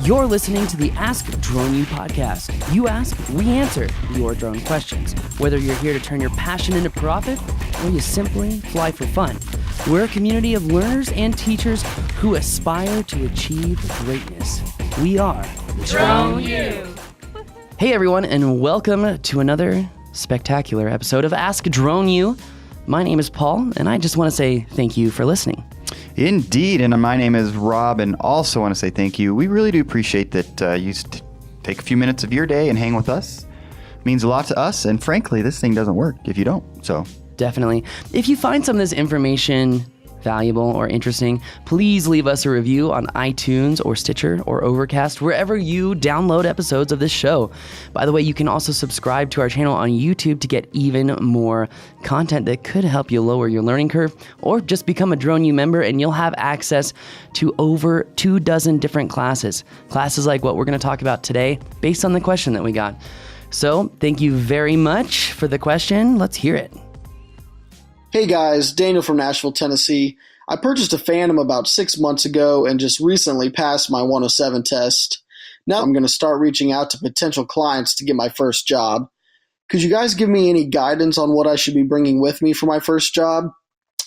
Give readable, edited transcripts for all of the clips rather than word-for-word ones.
You're listening to the Ask Drone U podcast. You ask, we answer your drone questions. Whether you're here to turn your passion into profit or you simply fly for fun, we're a community of learners and teachers who aspire to achieve greatness. We are Drone U. Hey everyone, and welcome to another spectacular episode of Ask Drone U. My name is Paul, and I just want to say thank you for listening. Indeed, and my name is Rob, and also want to say thank you. We really do appreciate that you take a few minutes of your day and hang with us. It means a lot to us, and frankly, this thing doesn't work if you don't. So Definitely. If you find some of this information valuable or interesting, please leave us a review on iTunes or Stitcher or Overcast, wherever you download episodes of this show. By the way, you can also subscribe to our channel on YouTube to get even more content that could help you lower your learning curve, or just become a Drone U member and you'll have access to over 24 different classes. Classes like what we're going to talk about today based on the question that we got. So thank you very much for the question. Let's hear it. Hey guys, Daniel from Nashville, Tennessee. I purchased a Phantom about 6 months ago and just recently passed my 107 test. Now I'm going to start reaching out to potential clients to get my first job. Could you guys give me any guidance on what I should be bringing with me for my first job?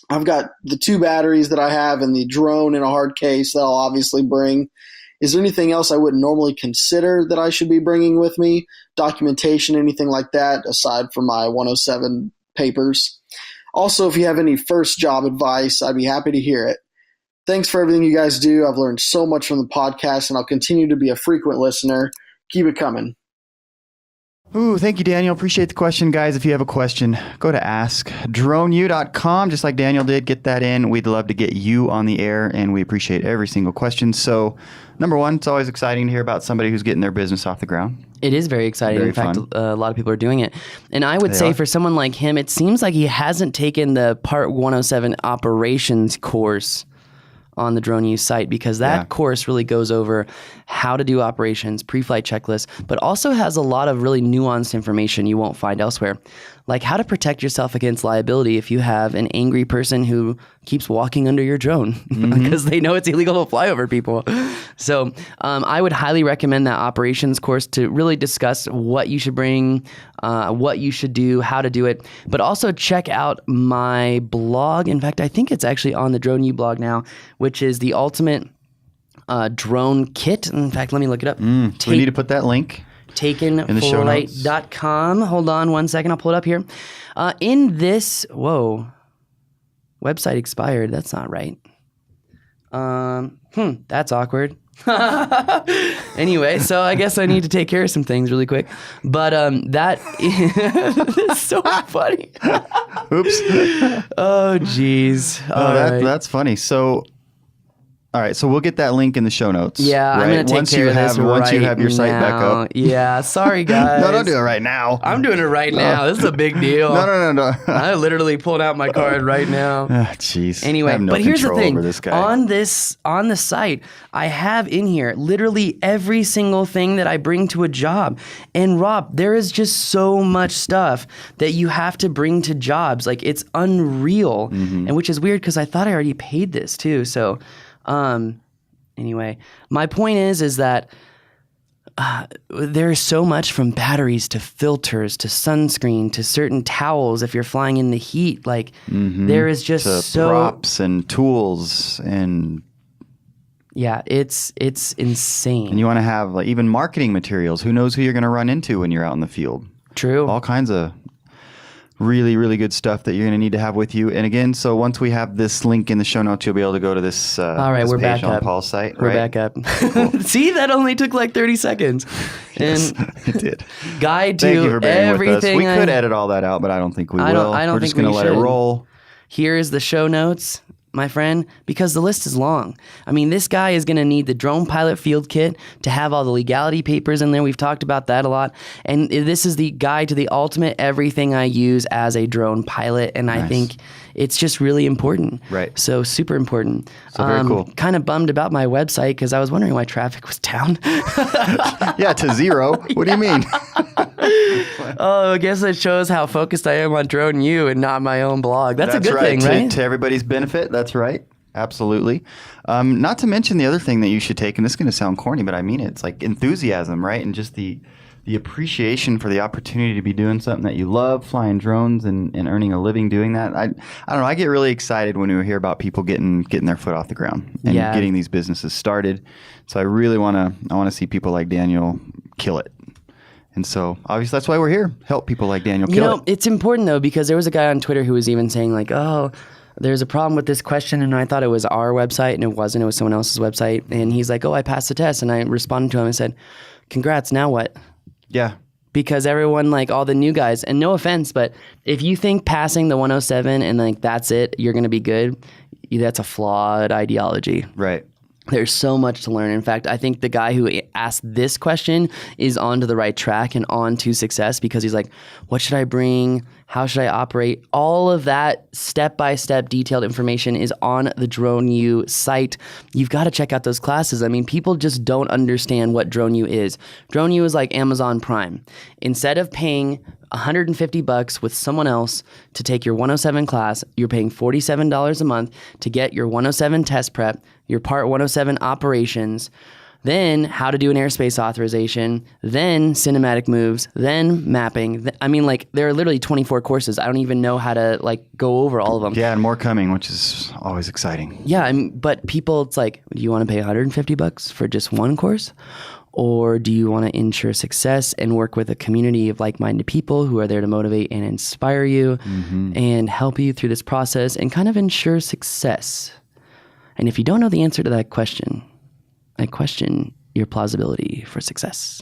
I've got the 2 batteries that I have and the drone in a hard case that I'll obviously bring. Is there anything else I wouldn't normally consider that I should be bringing with me? Documentation, anything like that, aside from my 107 papers? Also, if you have any first job advice, I'd be happy to hear it. Thanks for everything you guys do. I've learned so much from the podcast, and I'll continue to be a frequent listener. Keep it coming. Ooh, thank you, Daniel. Appreciate the question, guys. If you have a question, go to askdroneu.com, just like Daniel did. Get that in. We'd love to get you on the air, and we appreciate every single question. So, number one, it's always exciting to hear about somebody who's getting their business off the ground. It is very exciting. Very In fact, fun. a lot of people are doing it. And I would They say are. for someone like him, it seems like he hasn't taken the Part 107 operations course on the Drone U site, because that course really goes over how to do operations, pre-flight checklists, but also has a lot of really nuanced information you won't find elsewhere, like how to protect yourself against liability if you have an angry person who keeps walking under your drone because they know it's illegal to fly over people. So I would highly recommend that operations course to really discuss what you should bring, what you should do, how to do it, but also check out my blog. In fact, I think it's actually on the Drone U blog now, which is the ultimate drone kit. In fact, let me look it up. We need to put that link in the show notes. Takenflight.com. Hold on one second. I'll pull it up here. In this, website expired. That's not right. That's awkward. Anyway, so I guess I need to take care of some things really quick. But that is so funny. Oops. Oh, geez. That's funny. So, all right, so we'll get that link in the show notes. Yeah, right? I'm going to take care of this Once you right have your site back now. up. Yeah, sorry, guys. No, don't do it right now. I'm doing it right now. This is a big deal. No. I literally pulled out my card right now. Jeez. Anyway, I have no but here's the control thing. over this guy. On the site, I have in here literally every single thing that I bring to a job. And Rob, there is just so much stuff that you have to bring to jobs. Like, it's unreal. And which is weird because I thought I already paid this too. So, anyway, my point is that there's so much, from batteries to filters to sunscreen to certain towels if you're flying in the heat. Like, there is just to so props and tools, and yeah, it's insane. you want to have like even marketing materials. Who knows who you're going to run into when you're out in the field? True. All kinds of really, really good stuff that you're going to need to have with you. And again, so once we have this link in the show notes, you'll be able to go to this, All right, this we're page back on up. Paul's site. We're right? back up. See, that only took like 30 seconds. Yes, And it did. guide to Thank you for bearing with us. everything. We could edit all that out, but I don't think we will. I don't We're think just going to we let it should. roll. Here is the show notes, my friend, because the list is long. I mean, this guy is going to need the drone pilot field kit to have all the legality papers in there. We've talked about that a lot. And this is the guide to the ultimate everything I use as a drone pilot. And I think it's just really important. Right. So super important. So very cool. Kind of bummed about my website because I was wondering why traffic was down. Yeah, to zero. What do you mean? Oh, I guess it shows how focused I am on Drone U and not my own blog. That's a good right. thing, right? To everybody's benefit, that's right. Absolutely. Not to mention the other thing that you should take, and this is going to sound corny, but I mean it. It's like enthusiasm, right? And just the appreciation for the opportunity to be doing something that you love, flying drones and earning a living doing that. I don't know. I get really excited when we hear about people getting their foot off the ground and getting these businesses started. So I really want to see people like Daniel kill it. And so obviously that's why we're here. Help people like Daniel kill it. It's important though, because there was a guy on Twitter who was even saying like, oh, there's a problem with this question, and I thought it was our website, and it wasn't. It was someone else's website. And he's like, oh, I passed the test. And I responded to him and said, congrats, now what? Yeah. Because everyone, like all the new guys, and no offense, but if you think passing the 107 and like that's it, you're going to be good, that's a flawed ideology. Right. There's so much to learn. In fact, I think the guy who asked this question is on to the right track and on to success, because he's like, what should I bring? How should I operate? All of that step-by-step detailed information is on the Drone U site. You've got to check out those classes. I mean, people just don't understand what Drone U is. Drone U is like Amazon Prime. Instead of paying $150 with someone else to take your 107 class, you're paying $47 a month to get your 107 test prep, your Part 107 operations, then how to do an airspace authorization, then cinematic moves, then mapping. I mean, like, there are literally 24 courses. I don't even know how to, like, go over all of them. Yeah, and more coming, which is always exciting. Yeah, but people, it's like, do you want to pay $150 for just one course? Or do you want to ensure success and work with a community of like-minded people who are there to motivate and inspire you and help you through this process and kind of ensure success? And if you don't know the answer to that question, I question your plausibility for success.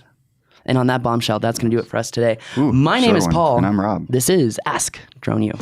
And on that bombshell, that's going to do it for us today. Ooh, My name is Paul. And I'm Rob. This is Ask Drone U.